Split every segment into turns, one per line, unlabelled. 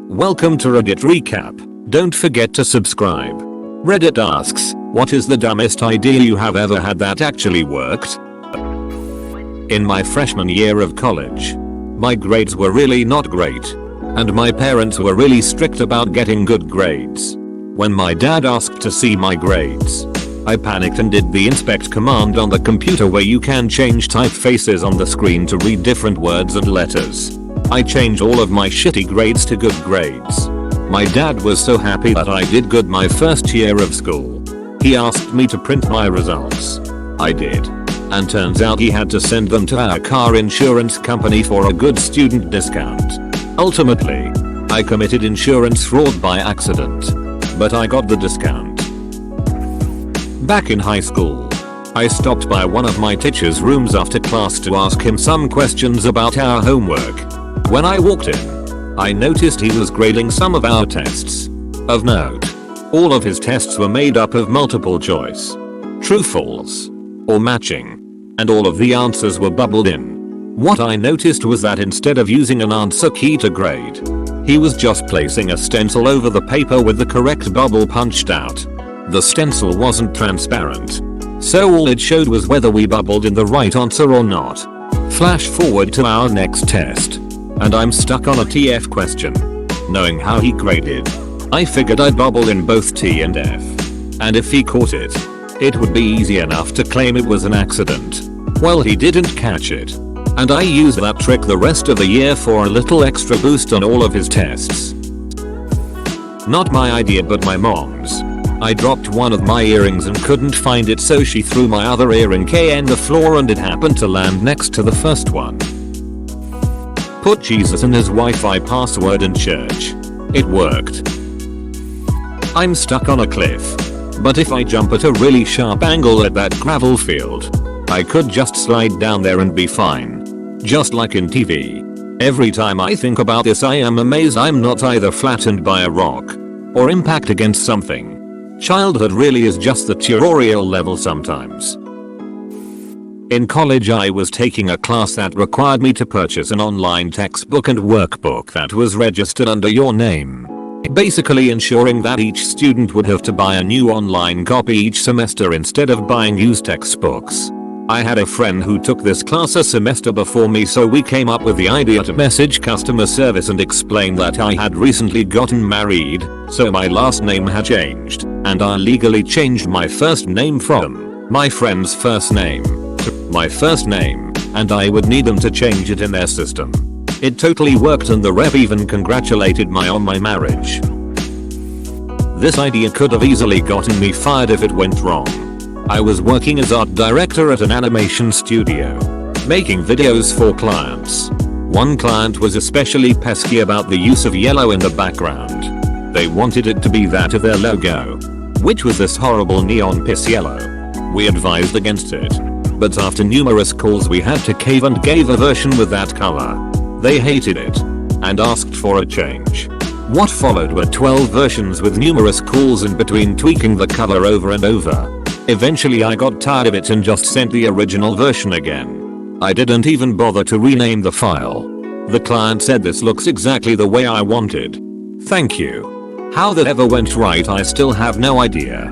Welcome to Reddit Recap. Don't forget to subscribe. Reddit asks, what is the dumbest idea you have ever had that actually worked? In my freshman year of college, my grades were really not great, and my parents were really strict about getting good grades. When my dad asked to see my grades, I panicked and did the inspect command on the computer where you can change typefaces on the screen to read different words and letters. I changed all of my shitty grades to good grades. My dad was so happy that I did good my first year of school. He asked me to print my results. I did. And turns out he had to send them to our car insurance company for a good student discount. Ultimately, I committed insurance fraud by accident. But I got the discount. Back in high school, I stopped by one of my teacher's rooms after class to ask him some questions about our homework. When I walked in, I noticed he was grading some of our tests. Of note, all of his tests were made up of multiple choice, true, false, or matching, and all of the answers were bubbled in. What I noticed was that instead of using an answer key to grade, he was just placing a stencil over the paper with the correct bubble punched out. The stencil wasn't transparent, so all it showed was whether we bubbled in the right answer or not. Flash forward to our next test, and I'm stuck on a TF question. Knowing how he graded, I figured I'd bubble in both T and F. And if he caught it, it would be easy enough to claim it was an accident. Well, he didn't catch it, and I used that trick the rest of the year for a little extra boost on all of his tests. Not my idea but my mom's. I dropped one of my earrings and couldn't find it, so she threw my other earring on the floor and it happened to land next to the first one. Put Jesus in his Wi-Fi password in church. It worked. I'm stuck on a cliff, but if I jump at a really sharp angle at that gravel field, I could just slide down there and be fine. Just like in TV. Every time I think about this, I am amazed I'm not either flattened by a rock or impact against something. Childhood really is just the tutorial level sometimes. In college, I was taking a class that required me to purchase an online textbook and workbook that was registered under your name, basically ensuring that each student would have to buy a new online copy each semester instead of buying used textbooks. I had a friend who took this class a semester before me, so we came up with the idea to message customer service and explain that I had recently gotten married, so my last name had changed, and I legally changed my first name from my friend's first name to my first name, and I would need them to change it in their system. It totally worked, and the rep even congratulated me on my marriage. This idea could have easily gotten me fired if it went wrong. I was working as art director at an animation studio, making videos for clients. One client was especially pesky about the use of yellow in the background. They wanted it to be that of their logo, which was this horrible neon piss yellow. We advised against it, but after numerous calls we had to cave and gave a version with that color. They hated it and asked for a change. What followed were 12 versions with numerous calls in between, tweaking the color over and over. Eventually I got tired of it and just sent the original version again. I didn't even bother to rename the file. The client said, "This looks exactly the way I wanted. Thank you." How that ever went right, I still have no idea.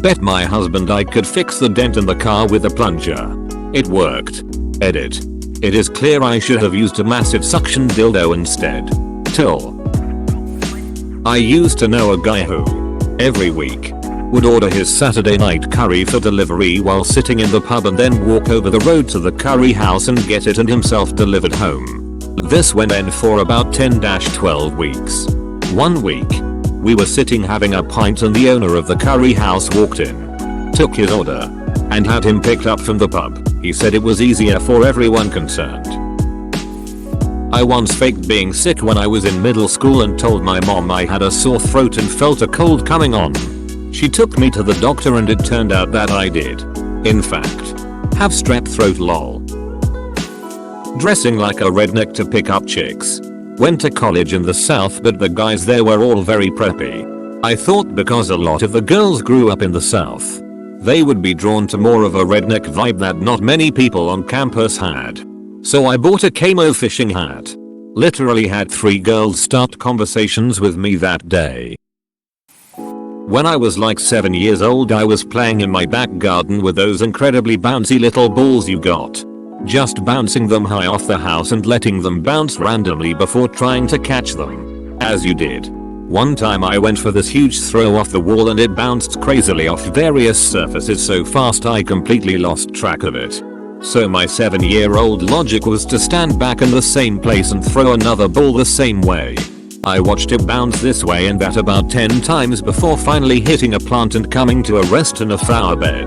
Bet my husband I could fix the dent in the car with a plunger. It worked. Edit. It is clear I should have used a massive suction dildo instead. Till. I used to know a guy who, every week, would order his Saturday night curry for delivery while sitting in the pub and then walk over the road to the curry house and get it and himself delivered home. This went on for about 10-12 weeks. One week, we were sitting having a pint and the owner of the curry house walked in, took his order, and had him picked up from the pub. He said it was easier for everyone concerned. I once faked being sick when I was in middle school and told my mom I had a sore throat and felt a cold coming on. She took me to the doctor and it turned out that I did, in fact, have strep throat lol. Dressing like a redneck to pick up chicks. Went to college in the south, but the guys there were all very preppy. I thought because a lot of the girls grew up in the south, they would be drawn to more of a redneck vibe that not many people on campus had. So I bought a camo fishing hat. Literally had 3 girls start conversations with me that day. When I was like 7 years old, I was playing in my back garden with those incredibly bouncy little balls you got. Just bouncing them high off the house and letting them bounce randomly before trying to catch them. As you did. One time I went for this huge throw off the wall and it bounced crazily off various surfaces so fast I completely lost track of it. So my 7-year-old logic was to stand back in the same place and throw another ball the same way. I watched it bounce this way and that about 10 times before finally hitting a plant and coming to a rest in a flower bed.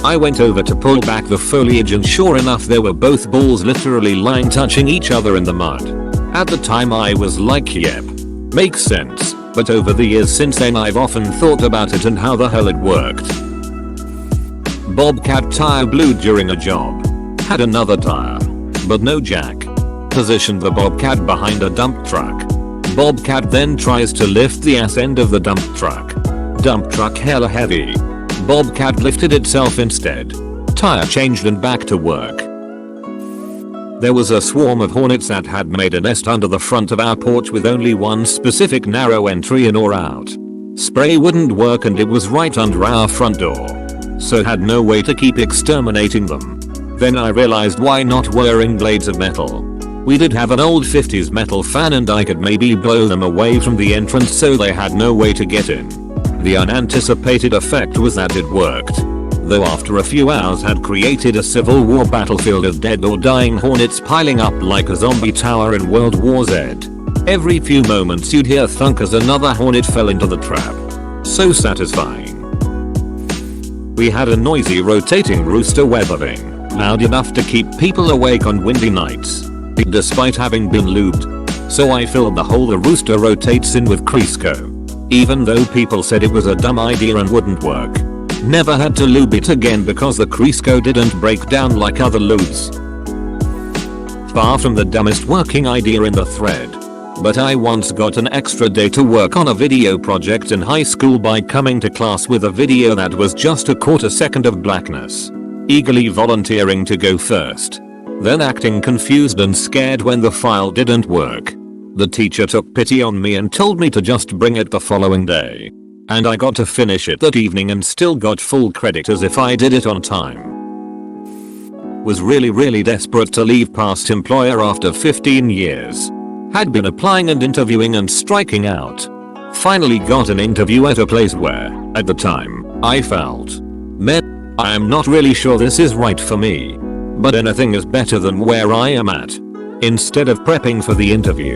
I went over to pull back the foliage and sure enough there were both balls literally lying touching each other in the mud. At the time I was like, yep. Makes sense. But over the years since then I've often thought about it and how the hell it worked. Bobcat tire blew during a job. Had another tire. But no jack. Positioned the Bobcat behind a dump truck. Bobcat then tries to lift the ass end of the dump truck. Dump truck hella heavy. Bobcat lifted itself instead. Tire changed and back to work. There was a swarm of hornets that had made a nest under the front of our porch with only one specific narrow entry in or out. Spray wouldn't work and it was right under our front door. So had no way to keep exterminating them. Then I realized why not wearing blades of metal. We did have an old 50s metal fan and I could maybe blow them away from the entrance so they had no way to get in. The unanticipated effect was that it worked. Though after a few hours had created a civil war battlefield of dead or dying hornets piling up like a zombie tower in World War Z. Every few moments you'd hear thunk as another hornet fell into the trap. So satisfying. We had a noisy rotating rooster weathering, loud enough to keep people awake on windy nights. Despite having been lubed. So I filled the hole the rooster rotates in with Crisco. Even though people said it was a dumb idea and wouldn't work. Never had to lube it again because the Crisco didn't break down like other lubes. Far from the dumbest working idea in the thread. But I once got an extra day to work on a video project in high school by coming to class with a video that was just a quarter second of blackness. Eagerly volunteering to go first. Then acting confused and scared when the file didn't work. The teacher took pity on me and told me to just bring it the following day. And I got to finish it that evening and still got full credit as if I did it on time. Was really desperate to leave past employer after 15 years. Had been applying and interviewing and striking out. Finally got an interview at a place where, at the time, I felt, man, I am not really sure this is right for me. But anything is better than where I am at. Instead of prepping for the interview,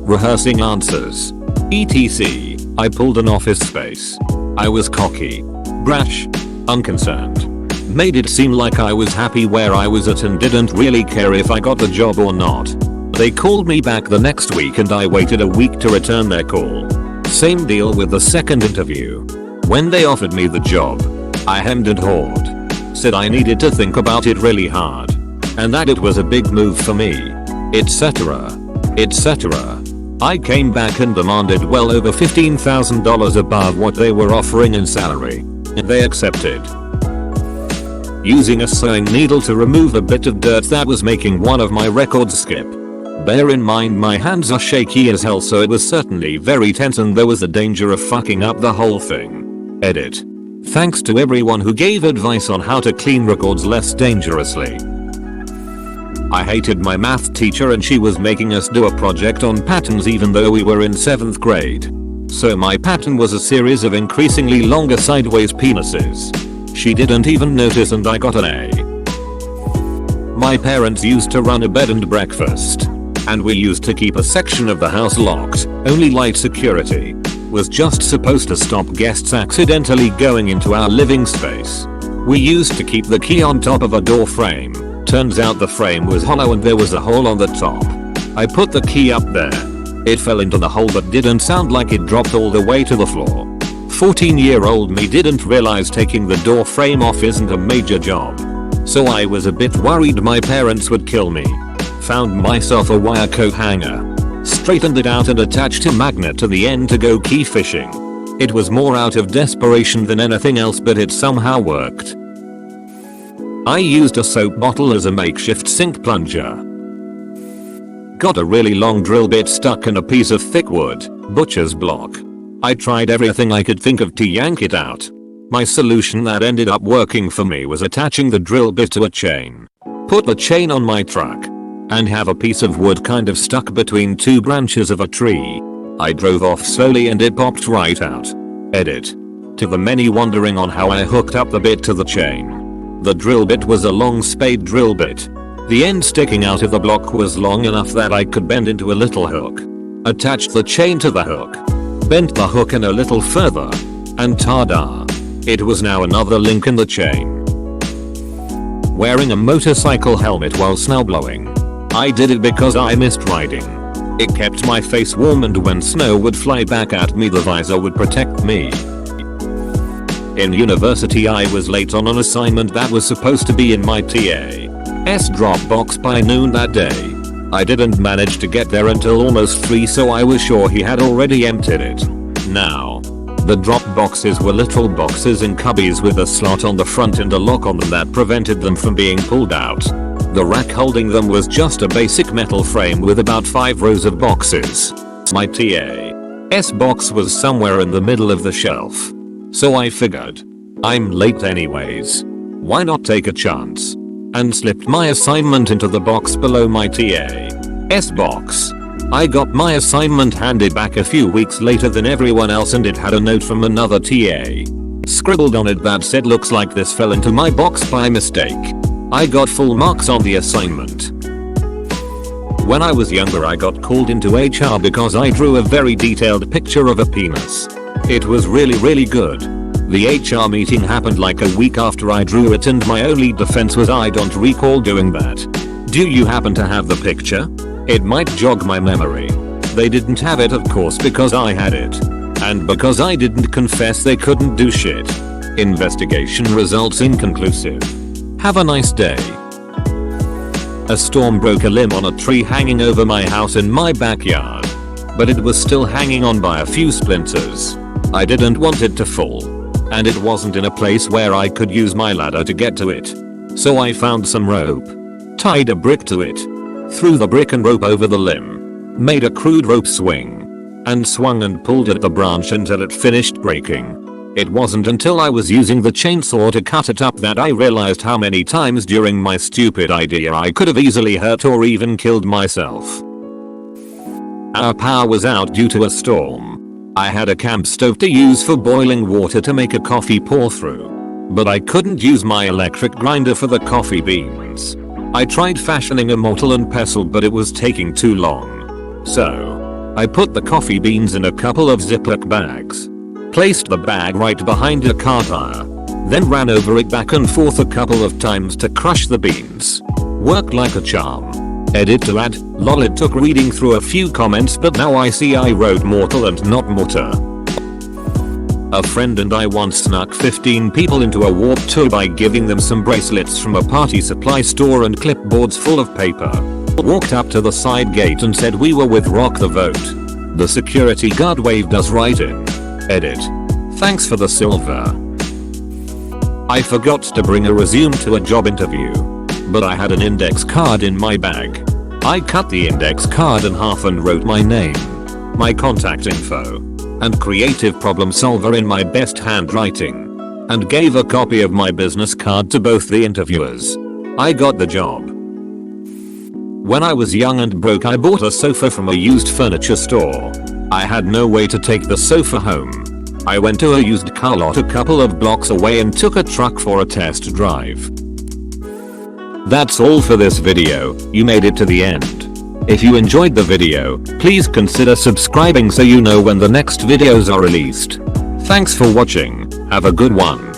rehearsing answers, etc., I pulled an office space. I was cocky, brash, unconcerned. Made it seem like I was happy where I was at and didn't really care if I got the job or not. They called me back the next week and I waited a week to return their call. Same deal with the second interview. When they offered me the job, I hemmed and hawed. Said I needed to think about it really hard. And that it was a big move for me. Etc. etc. I came back and demanded well over $15,000 above what they were offering in salary. And they accepted. Using a sewing needle to remove a bit of dirt that was making one of my records skip. Bear in mind my hands are shaky as hell so it was certainly very tense and there was the danger of fucking up the whole thing. Edit. Thanks to everyone who gave advice on how to clean records less dangerously. I hated my math teacher and she was making us do a project on patterns even though we were in 7th grade. So my pattern was a series of increasingly longer sideways penises. She didn't even notice and I got an A. My parents used to run a bed and breakfast. And we used to keep a section of the house locked, only light security. Was just supposed to stop guests accidentally going into our living space. We used to keep the key on top of a door frame. Turns out the frame was hollow and there was a hole on the top. I put the key up there. It fell into the hole but didn't sound like it dropped all the way to the floor. 14-year-old me didn't realize taking the door frame off isn't a major job. So I was a bit worried my parents would kill me. Found myself a wire coat hanger. Straightened it out and attached a magnet to the end to go key fishing. It was more out of desperation than anything else but it somehow worked. I used a soap bottle as a makeshift sink plunger. got a really long drill bit stuck in a piece of thick wood, butcher's block. I tried everything I could think of to yank it out. My solution that ended up working for me was attaching the drill bit to a chain. Put the chain on my truck and have a piece of wood kind of stuck between two branches of a tree. I drove off slowly and it popped right out. Edit. To the many wondering on how I hooked up the bit to the chain. The drill bit was a long spade drill bit. The end sticking out of the block was long enough that I could bend into a little hook. Attached the chain to the hook. Bent the hook in a little further. And ta-da! It was now another link in the chain. Wearing a motorcycle helmet while snowblowing. I did it because I missed riding. It kept my face warm and when snow would fly back at me the visor would protect me. In university I was late on an assignment that was supposed to be in my TA's Dropbox by noon that day. I didn't manage to get there until almost 3 so I was sure he had already emptied it. Now, the drop boxes were little boxes in cubbies with a slot on the front and a lock on them that prevented them from being pulled out. The rack holding them was just a basic metal frame with about 5 rows of boxes. My TA's box was somewhere in the middle of the shelf. So I figured, I'm late anyways. Why not take a chance? And slipped my assignment into the box below my TA's box. I got my assignment handed back a few weeks later than everyone else and it had a note from another TA scribbled on it that said looks like this fell into my box by mistake. I got full marks on the assignment. When I was younger I got called into HR because I drew a very detailed picture of a penis. It was really good. The HR meeting happened like a week after I drew it and my only defense was I don't recall doing that. Do you happen to have the picture? It might jog my memory. They didn't have it of course because I had it. And because I didn't confess they couldn't do shit. Investigation results inconclusive. Have a nice day. A storm broke a limb on a tree hanging over my house in my backyard. But it was still hanging on by a few splinters. I didn't want it to fall. And it wasn't in a place where I could use my ladder to get to it. So I found some rope. Tied a brick to it. Threw the brick and rope over the limb. Made a crude rope swing. And swung and pulled at the branch until it finished breaking. It wasn't until I was using the chainsaw to cut it up that I realized how many times during my stupid idea I could have easily hurt or even killed myself. Our power was out due to a storm. I had a camp stove to use for boiling water to make a coffee pour through. But I couldn't use my electric grinder for the coffee beans. I tried fashioning a mortar and pestle but it was taking too long. So, I put the coffee beans in a couple of Ziploc bags. Placed the bag right behind a car tire. Then ran over it back and forth a couple of times to crush the beans. Worked like a charm. Edit to add, lol it took reading through a few comments but now I see I wrote mortal and not mortar. A friend and I once snuck 15 people into a warped tour by giving them some bracelets from a party supply store and clipboards full of paper. Walked up to the side gate and said we were with Rock the Vote. The security guard waved us right in. Edit. Thanks for the silver. I forgot to bring a resume to a job interview. But I had an index card in my bag. I cut the index card in half and wrote my name, my contact info, and creative problem solver in my best handwriting. And gave a copy of my business card to both the interviewers. I got the job. When I was young and broke I bought a sofa from a used furniture store. I had no way to take the sofa home. I went to a used car lot a couple of blocks away and took a truck for a test drive. That's all for this video. You made it to the end. If you enjoyed the video, please consider subscribing so you know when the next videos are released. Thanks for watching. Have a good one.